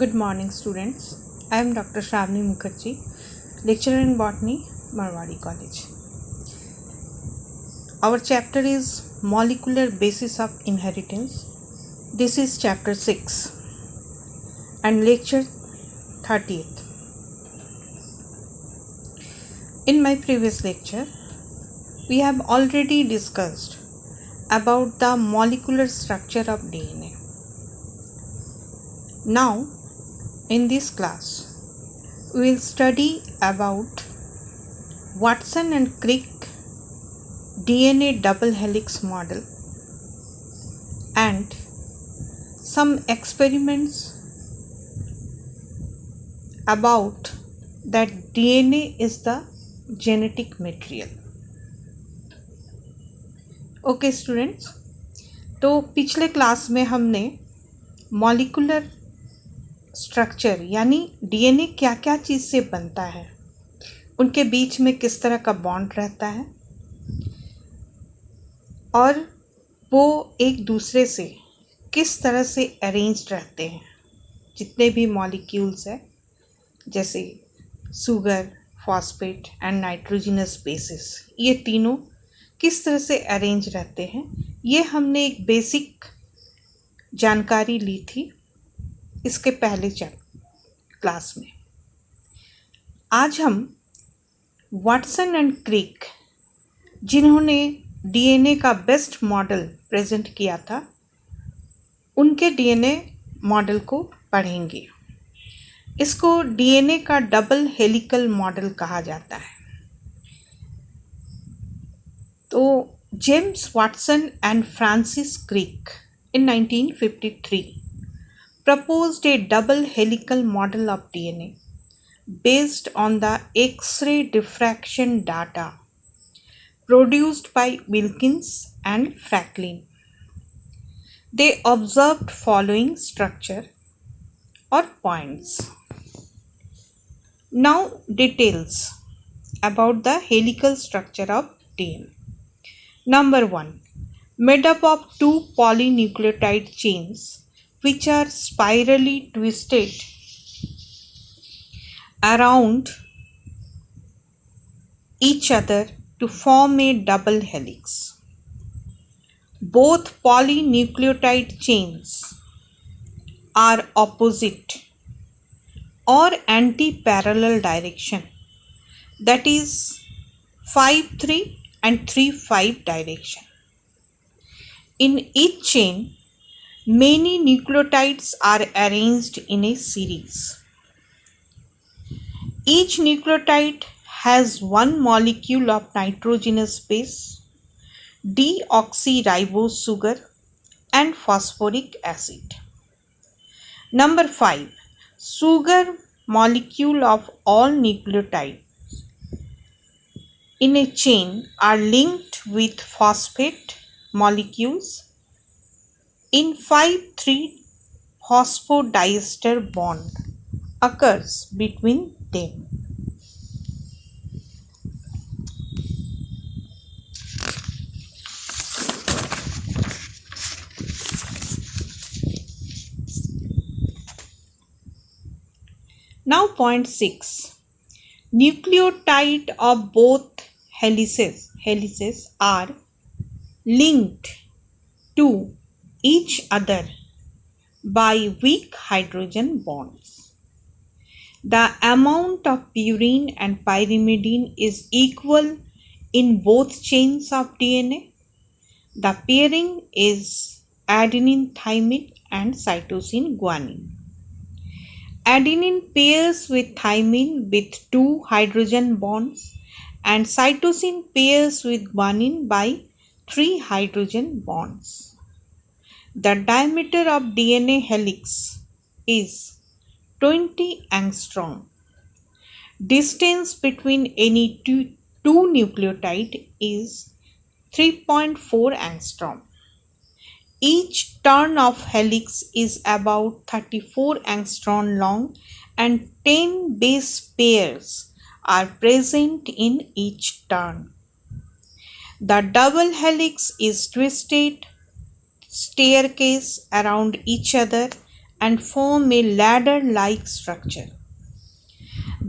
Good morning, students. I am Dr. Shravani Mukherjee, lecturer in botany, Marwari College. Our chapter is Molecular Basis of Inheritance. This is chapter 6 and lecture 30th. In my previous lecture, we have already discussed about the molecular structure of DNA. Now, in this class, we will study about Watson and Crick DNA double helix model and some experiments about that DNA is the genetic material. Okay students, तो पिछले class में हमने molecular structure यानी DNA क्या क्या चीज़ से बनता है, उनके बीच में किस तरह का बॉन्ड रहता है और वो एक दूसरे से किस तरह से अरेंज्ड रहते हैं। जितने भी मॉलिक्यूल्स हैं जैसे sugar, phosphate and nitrogenous bases, ये तीनों किस तरह से अरेंज रहते हैं, ये हमने एक बेसिक जानकारी ली थी इसके पहले क्लास में। आज हम वाटसन एंड क्रिक, जिन्होंने डीएनए का बेस्ट मॉडल प्रेजेंट किया था, उनके डीएनए मॉडल को पढ़ेंगे। इसको डीएनए का डबल हेलिकल मॉडल कहा जाता है। तो James Watson and Francis Crick in 1953 proposed a double helical model of DNA based on the X-ray diffraction data produced by Wilkins and Franklin. They observed following structure or points. Now details about the helical structure of DNA. Number 1. Made up of two polynucleotide chains which are spirally twisted around each other to form a double helix. Both polynucleotide chains are opposite or anti-parallel direction, that is 5-3 and 3-5 direction. In each chain, many nucleotides are arranged in a series. Each nucleotide has one molecule of nitrogenous base, deoxyribose sugar, and phosphoric acid. Number 5. Sugar molecule of all nucleotides in a chain are linked with phosphate molecules in 5-3 phosphodiester bond occurs between them. Now point 6. Nucleotide of both helices are linked to each other by weak hydrogen bonds. The amount of purine and pyrimidine is equal in both chains of DNA. The pairing is adenine thymine and cytosine guanine. Adenine pairs with thymine with 2 hydrogen bonds and cytosine pairs with guanine by 3 hydrogen bonds. The diameter of DNA helix is 20 angstrom. Distance between any two nucleotide is 3.4 angstrom. Each turn of helix is about 34 angstrom long and 10 base pairs are present in each turn. The double helix is twisted staircase around each other and form a ladder-like structure.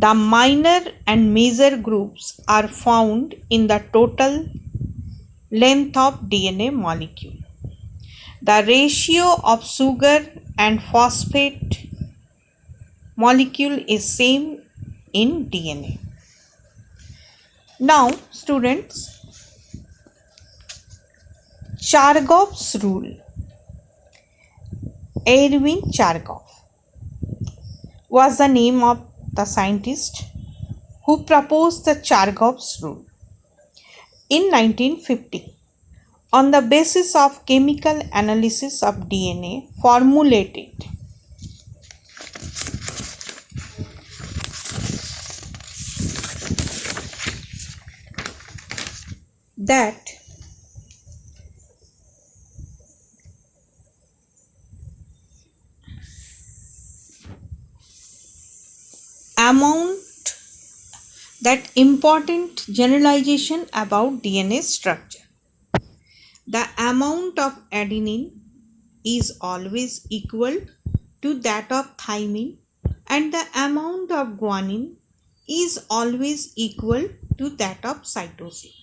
The minor and major groups are found in the total length of DNA molecule. The ratio of sugar and phosphate molecule is same in DNA. Now, students, Chargaff's rule. Erwin Chargaff was the name of the scientist who proposed the Chargaff's rule in 1950 on the basis of chemical analysis of DNA formulated that important generalization about DNA structure. The amount of adenine is always equal to that of thymine and the amount of guanine is always equal to that of cytosine.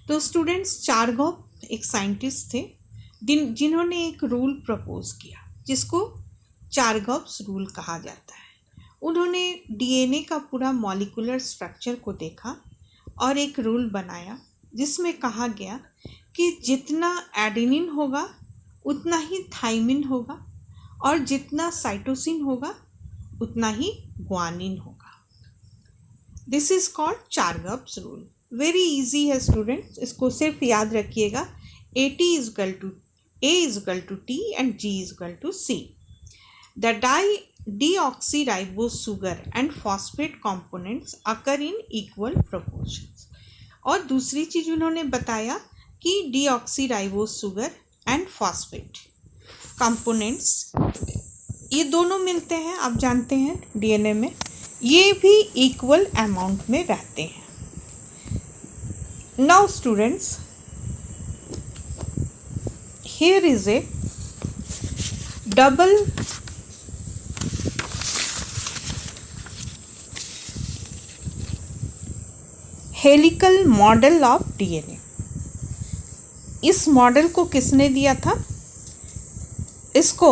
तो students, चारगॉफ एक scientist थे जिन्होंने एक rule propose किया जिसको चारगॉफ्स rule कहा जाता है। उन्होंने डीएनए का पूरा मॉलिक्यूलर स्ट्रक्चर को देखा और एक रूल बनाया जिसमें कहा गया कि जितना एडेनिन होगा उतना ही थाइमिन होगा और जितना साइटोसिन होगा उतना ही ग्वानिन होगा। This is called Chargaff's rule. Very easy है स्टूडेंट्स, इसको सिर्फ याद रखिएगा। AT is equal to A is equal to T and G is equal to C. The deoxyribose sugar and phosphate components occur in equal proportions. और दूसरी चीज़ उन्होंने बताया कि deoxyribose sugar and phosphate components ये दोनों मिलते हैं, आप जानते हैं DNA में, ये भी इक्वल अमाउंट में रहते हैं। Now students, here is a double helical model of DNA. इस मॉडल को किसने दिया था? इसको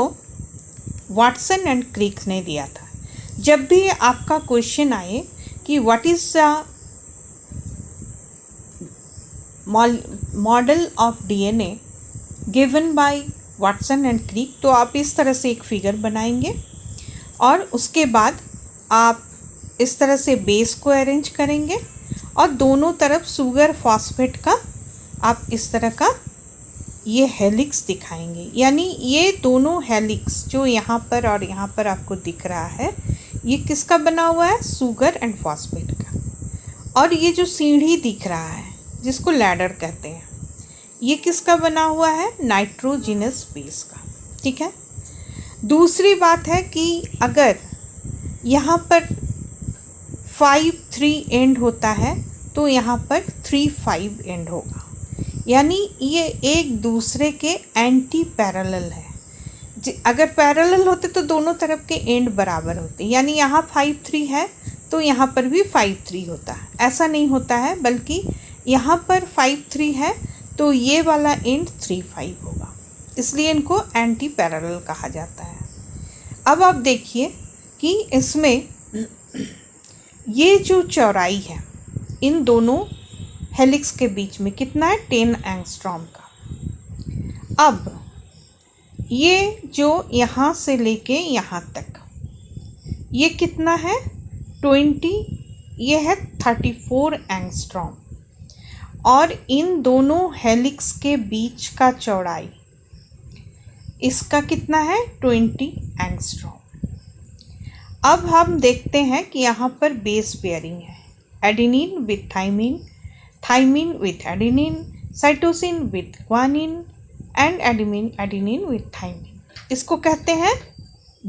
वाटसन एंड क्रिक ने दिया था। जब भी आपका क्वेश्चन आए कि what is the model of DNA given by Watson and Crick, तो आप इस तरह से एक फिगर बनाएंगे और उसके बाद आप इस तरह से बेस को अरेंज करेंगे और दोनों तरफ शुगर फॉस्फेट का आप इस तरह का ये हेलिक्स दिखाएंगे। यानी ये दोनों हेलिक्स जो यहाँ पर और यहाँ पर आपको दिख रहा है, ये किसका बना हुआ है? शुगर एंड फॉस्फेट का। और ये जो सीढ़ी दिख रहा है जिसको लैडर कहते हैं, ये किसका बना हुआ है? नाइट्रोजिनस बेस का। ठीक है। दूसरी बात है कि अगर यहाँ पर 5-3 एंड होता है तो यहाँ पर 3-5 एंड होगा। यानी ये एक दूसरे के एंटी पैरेलल है। अगर पैरेलल होते तो दोनों तरफ के एंड बराबर होते, यानी यहाँ 5-3 है तो यहाँ पर भी 5-3 होता है। ऐसा नहीं होता है, बल्कि यहाँ पर 5-3 है तो ये वाला एंड 3-5 होगा, इसलिए इनको एंटी पैरेलल कहा जाता है। अब आप देखिए कि इसमें ये जो चौड़ाई है इन दोनों हेलिक्स के बीच में कितना है? 10 एंगस्ट्रॉम का। अब ये जो यहाँ से लेके यहाँ तक ये कितना है? 20, ये है 34 एंगस्ट्रॉम। और इन दोनों हेलिक्स के बीच का चौड़ाई इसका कितना है? 20 एंगस्ट्रॉम। अब हम देखते हैं कि यहाँ पर बेस पेयरिंग है, adenine with thymine, thymine with adenine, cytosine with guanine and adenine with thymine. इसको कहते हैं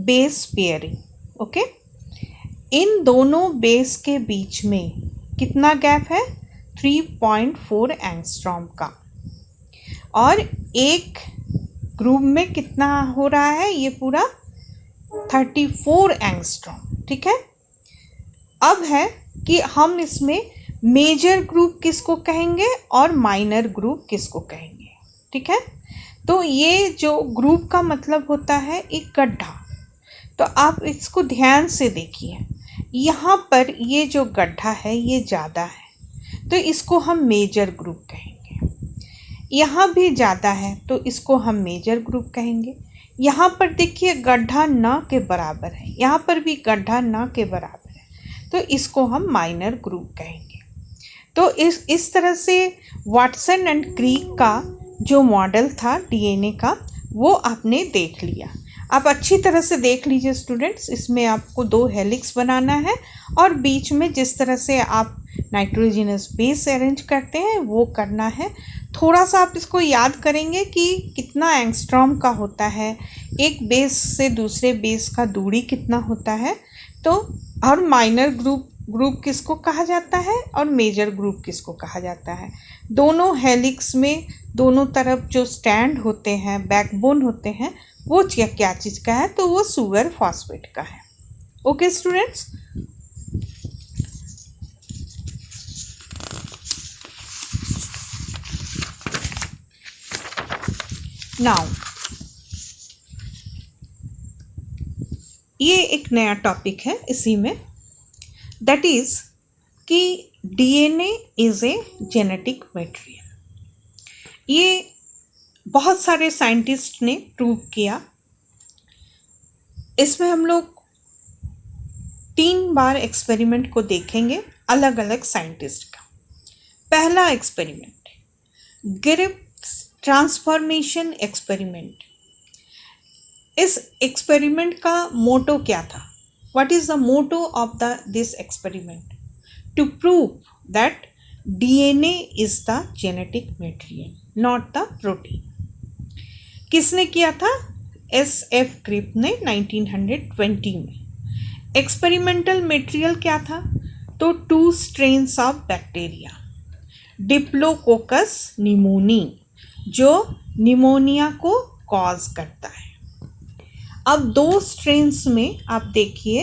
बेस पेयरिंग। ओके। इन दोनों बेस के बीच में कितना गैप है? 3.4 एंगस्ट्रॉम का। और एक ग्रुप में कितना हो रहा है? ये पूरा 34 एंगस्ट्रॉम। ठीक है, अब है कि हम इसमें मेजर ग्रुप किसको कहेंगे और माइनर ग्रुप किसको कहेंगे। ठीक है, तो ये जो ग्रुप का मतलब होता है एक गड्ढा। तो आप इसको ध्यान से देखिए, यहाँ पर ये जो गड्ढा है ये ज़्यादा है तो इसको हम मेजर ग्रुप कहेंगे। यहाँ भी ज़्यादा है तो इसको हम मेजर ग्रुप कहेंगे। यहाँ पर देखिए गड्ढा न के बराबर है, यहाँ पर भी गड्ढा न के बराबर है तो इसको हम माइनर ग्रुप कहेंगे। तो इस तरह से वाटसन एंड क्रीक का जो मॉडल था डीएनए का वो आपने देख लिया। आप अच्छी तरह से देख लीजिए स्टूडेंट्स, इसमें आपको 2 हेलिक्स बनाना है और बीच में जिस तरह से आप नाइट्रोजनस बेस अरेंज करते हैं वो करना है। थोड़ा सा आप इसको याद करेंगे कि कितना एंगस्ट्रॉम का होता है, एक बेस से दूसरे बेस का दूरी कितना होता है। तो और माइनर ग्रुप किसको कहा जाता है और मेजर ग्रुप किसको कहा जाता है। दोनों हेलिक्स में दोनों तरफ जो स्टैंड होते हैं, बैकबोन होते हैं, वो क्या चीज़ का है, तो वो सुगर फॉस्फेट का है। ओके स्टूडेंट्स, नाउ ये एक नया टॉपिक है इसी में, दैट इज कि DNA is a genetic material. ये बहुत सारे साइंटिस्ट ने प्रूव किया। इसमें हम लोग 3 बार एक्सपेरिमेंट को देखेंगे अलग अलग साइंटिस्ट का। पहला एक्सपेरिमेंट गिब्स ट्रांसफॉर्मेशन एक्सपेरिमेंट। इस एक्सपेरिमेंट का मोटो क्या था? What is the motto of this experiment? To prove that DNA is the genetic material, not the protein. किसने किया था? SF क्रिप ने 1920 में। एक्सपेरिमेंटल मटेरियल क्या था? तो 2 strains of bacteria, diplococcus pneumoniae, जो निमोनिया को कॉज करता है। अब 2 स्ट्रेन्स में आप देखिए,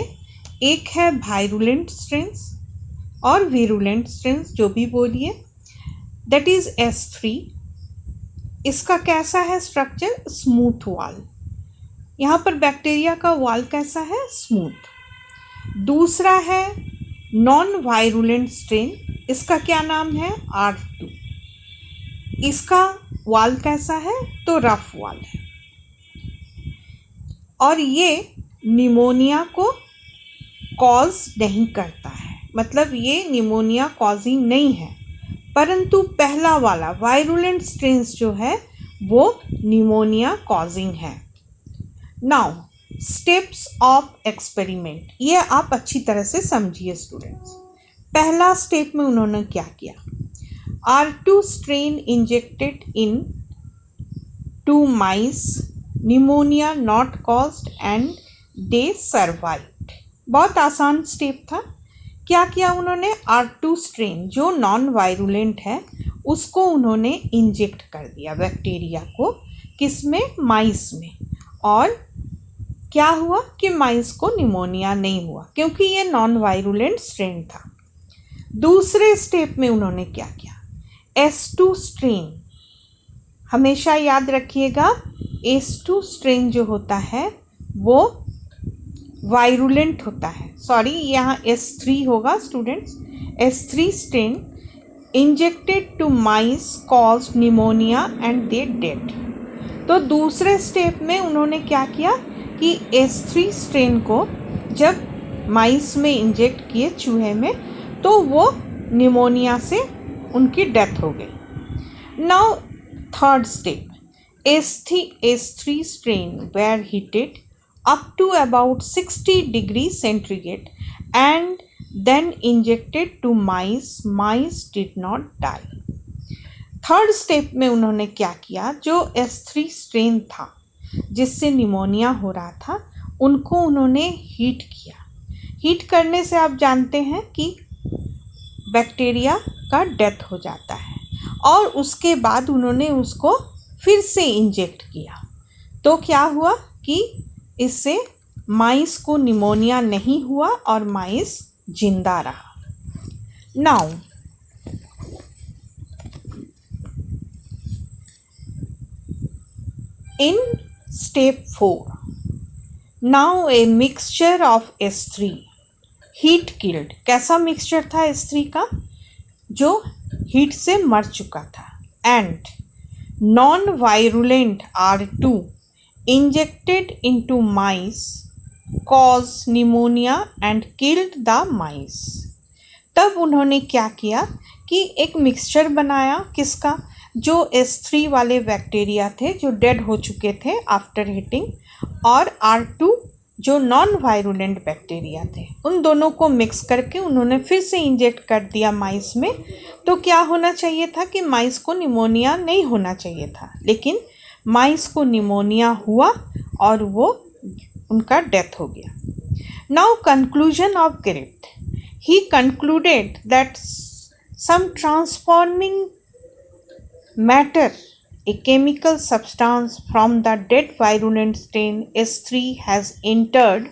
एक है वायरुलेंट स्ट्रेन्स और वीरुलेंट स्ट्रेन्स, जो भी बोलिए, दैट इज S3। इसका कैसा है स्ट्रक्चर? Smooth wall. यहाँ पर बैक्टीरिया का वॉल कैसा है? स्मूथ। दूसरा है नॉन वायरुलेंट स्ट्रेन, इसका क्या नाम है? R2। इसका वॉल कैसा है? तो रफ वॉल है और ये निमोनिया को कॉज नहीं करता है, मतलब ये निमोनिया कॉजिंग नहीं है। परंतु पहला वाला वायरुलेंट स्ट्रेन्स जो है वो निमोनिया कॉजिंग है। नाउ स्टेप्स ऑफ एक्सपेरिमेंट, ये आप अच्छी तरह से समझिए स्टूडेंट्स। पहला स्टेप में उन्होंने क्या किया? R2 strain injected in 2 mice, pneumonia not caused and they survived. बहुत आसान स्टेप था। क्या किया उन्होंने? R2 स्ट्रेन जो नॉन वायरुलेंट है उसको उन्होंने इंजेक्ट कर दिया बैक्टीरिया को, किसमें? माइस में। और क्या हुआ कि माइस को निमोनिया नहीं हुआ क्योंकि ये नॉन वायरुलेंट स्ट्रेन था। दूसरे स्टेप में उन्होंने क्या किया? S2 स्ट्रेन, हमेशा याद रखिएगा S2 स्ट्रेन जो होता है वो वायरुलेंट होता है। सॉरी, यहाँ S3 होगा students. S3 strain injected to mice cause pneumonia and they dead. तो दूसरे स्टेप में उन्होंने क्या किया कि S3 स्ट्रेन को जब माइस में इंजेक्ट किए, चूहे में, तो वो निमोनिया से उनकी डेथ हो गई। Now third step, S3 strain were heated up to about 60 degrees centigrade and then injected to mice. Mice did not die. Third step में उन्होंने क्या किया? जो S3 स्ट्रेन था जिससे निमोनिया हो रहा था, उनको उन्होंने हीट किया। हीट करने से आप जानते हैं कि बैक्टीरिया का डेथ हो जाता है और उसके बाद उन्होंने उसको फिर से इंजेक्ट किया। तो क्या हुआ कि इससे माइस को निमोनिया नहीं हुआ और माइस जिंदा रहा। Now in step 4, now a mixture of S3 heat killed. कैसा मिक्सचर था S3 का? जो हीट से मर चुका था। And non virulent R2 injected into mice cause pneumonia and killed the माइस। तब उन्होंने क्या किया कि एक मिक्सचर बनाया, किसका? जो S3 वाले बैक्टीरिया थे जो डेड हो चुके थे आफ्टर हीटिंग, और R2 जो नॉन वायरुलेंट बैक्टीरिया थे, उन दोनों को मिक्स करके उन्होंने फिर से इंजेक्ट कर दिया माइस में। तो क्या होना चाहिए था कि माइस को निमोनिया नहीं होना चाहिए था, लेकिन माइस को निमोनिया हुआ और वो उनका डेथ हो गया। Now conclusion of Griffith, he concluded that some transforming matter, a chemical substance from the dead virulent strain S3 has entered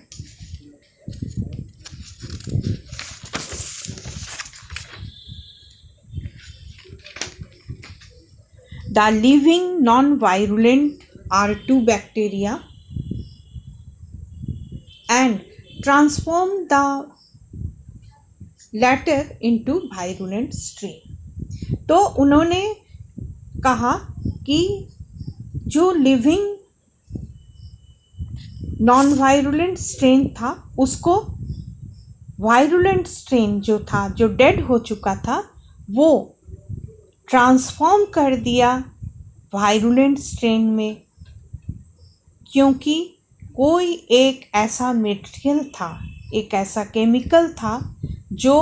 the living non-virulent R2 bacteria and transformed the latter into virulent strain। तो उन्होंने कहा कि जो living non virulent strain था उसको virulent strain जो था, जो डेड हो चुका था, वो ट्रांसफॉर्म कर दिया वायरुलेंट स्ट्रेन में, क्योंकि कोई एक ऐसा मटेरियल था, एक ऐसा केमिकल था जो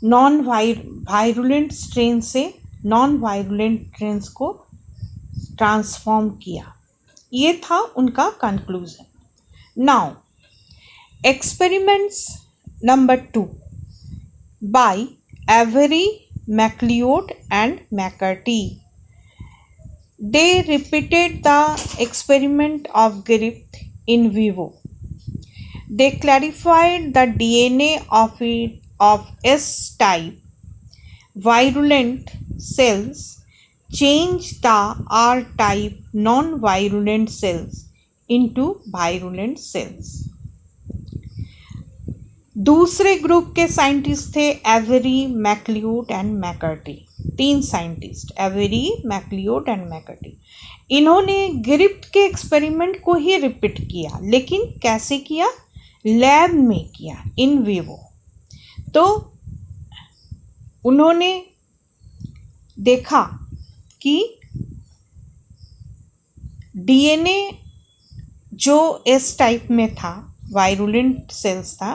नॉन वायरुलेंट स्ट्रेन से नॉन वायरुलेंट स्ट्रेन्स को ट्रांसफॉर्म किया। ये था उनका conclusion. Now experiments number 2 by Avery, MacLeod and McCarty. They repeated the experiment of Griffith in vivo. They clarified the DNA of S-type virulent cells, changed the R-type non-virulent cells into virulent cells. दूसरे group के scientist थे Avery, MacLeod and McCarty. 3 scientist, Avery, MacLeod and McCarty. इन्होंने Griffith के experiment को ही repeat किया, लेकिन कैसे किया? लैब में किया, इन विवो। तो उन्होंने देखा कि डीएनए जो एस टाइप में था, वायरुलेंट सेल्स था,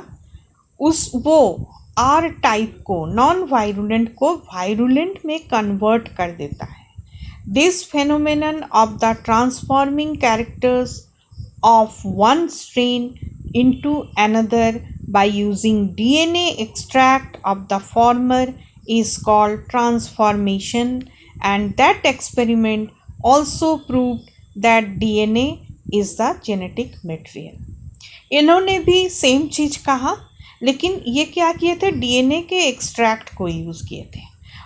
वो आर टाइप को, नॉन वायरुलेंट को वायरुलेंट में कन्वर्ट कर देता है। This phenomenon of the transforming characters of one strain into another by using DNA extract of the former is called transformation, and that experiment also proved that DNA is the genetic material। इन्होंने भी same चीज़ कहा, लेकिन ये क्या किए थे? DNA के extract को यूज़ किए थे,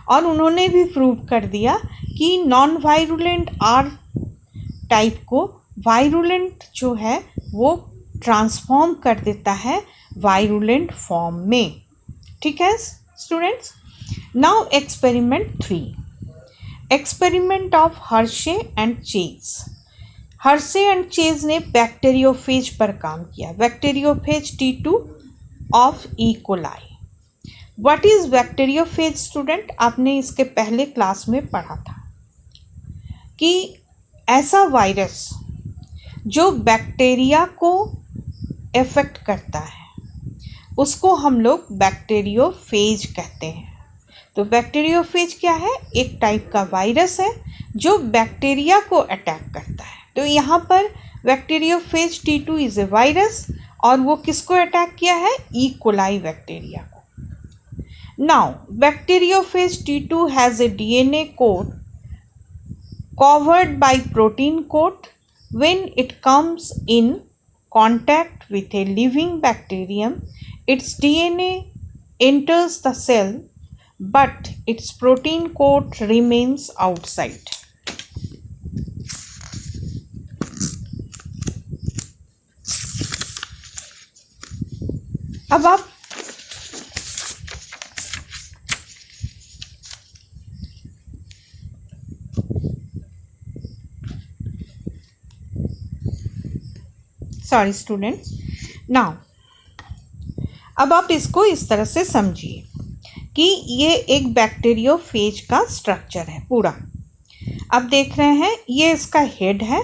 और उन्होंने भी प्रूव कर दिया कि नॉन वायरुलेंट आर टाइप को वायरुलेंट जो है वो ट्रांसफॉर्म कर देता है वायरुलेंट फॉर्म में। ठीक है students. Now experiment 3, experiment of Hershey and chase. Hershey and chase ने बैक्टीरियोफेज पर काम किया, bacteriophage T2 of E coli. What is bacteriophage student? आपने इसके पहले क्लास में पढ़ा था कि ऐसा वायरस जो बैक्टीरिया को इफेक्ट करता है उसको हम लोग बैक्टीरियोफेज कहते हैं। तो बैक्टीरियोफेज क्या है? एक टाइप का वायरस है जो बैक्टीरिया को अटैक करता है। तो यहाँ पर bacteriophage T2 is a virus, और वो किसको अटैक किया है? ई कोलाई बैक्टीरिया को। Now bacteriophage T2 has a DNA code covered by protein coat when it comes in contact with a living bacterium, its DNA enters the cell, but its protein coat remains outside. अब आप sorry students, now अब आप इसको इस तरह से समझिए कि ये एक बैक्टीरियोफेज का स्ट्रक्चर है पूरा। अब देख रहे हैं ये इसका हेड है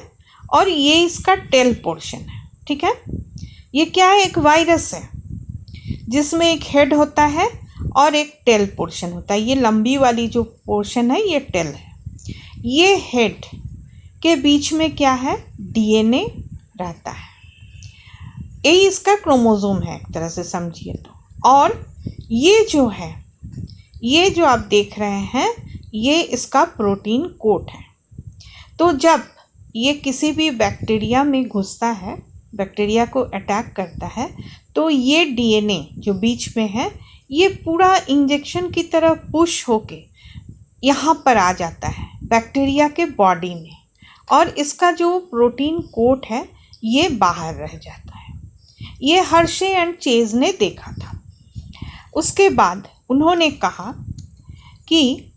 और ये इसका टेल पोर्शन है, ठीक है। ये क्या है, एक वायरस है जिसमें एक हेड होता है और एक टेल पोर्शन होता है। ये लंबी वाली जो पोर्शन है ये टेल है। ये हेड के बीच में क्या है, डीएनए रहता है। ये इसका क्रोमोसोम है एक तरह से समझिए तो। और ये जो है, ये जो आप देख रहे हैं ये इसका प्रोटीन कोट है। तो जब ये किसी भी बैक्टीरिया में घुसता है, बैक्टीरिया को अटैक करता है, तो ये डीएनए जो बीच में है ये पूरा इंजेक्शन की तरह पुश होके यहाँ पर आ जाता है बैक्टीरिया के बॉडी में, और इसका जो प्रोटीन कोट है ये बाहर रह जाता है। ये हर्शे एंड चेज ने देखा था। उसके बाद उन्होंने कहा कि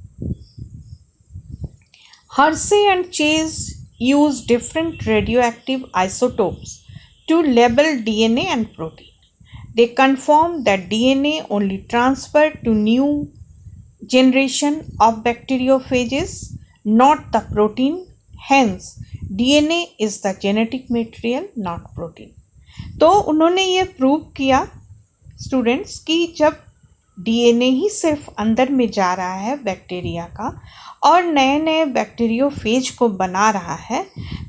Hershey and chase use different radioactive isotopes to label DNA and protein. They confirmed that DNA only transferred to new generation of bacteriophages, not the protein. Hence, DNA is the genetic material, not protein. तो उन्होंने ये prove किया students कि जब DNA ही सिर्फ अंदर में जा रहा है बैक्टीरिया का और नए नए बैक्टीरियोफेज को बना रहा है,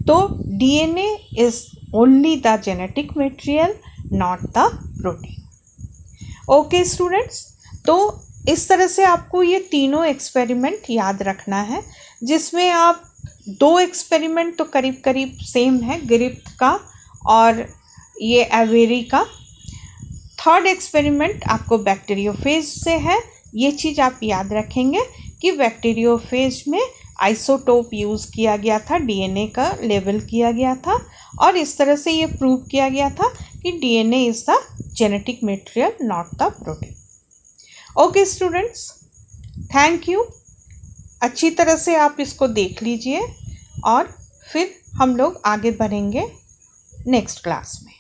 तो DNA is only the genetic material, not the protein. Okay students, तो इस तरह से आपको ये तीनों एक्सपेरिमेंट याद रखना है, जिसमें आप 2 एक्सपेरिमेंट तो करीब करीब सेम है, ग्रिफ्थ का और ये एवेरी का। 3rd एक्सपेरिमेंट आपको बैक्टीरियोफेज से है। ये चीज़ आप याद रखेंगे कि बैक्टीरियोफेज में आइसोटोप यूज़ किया गया था, डीएनए का लेबल किया गया था, और इस तरह से ये प्रूव किया गया था कि DNA is the genetic material, not the protein. Okay students, thank you. अच्छी तरह से आप इसको देख लीजिए और फिर हम लोग आगे बढ़ेंगे नेक्स्ट क्लास में।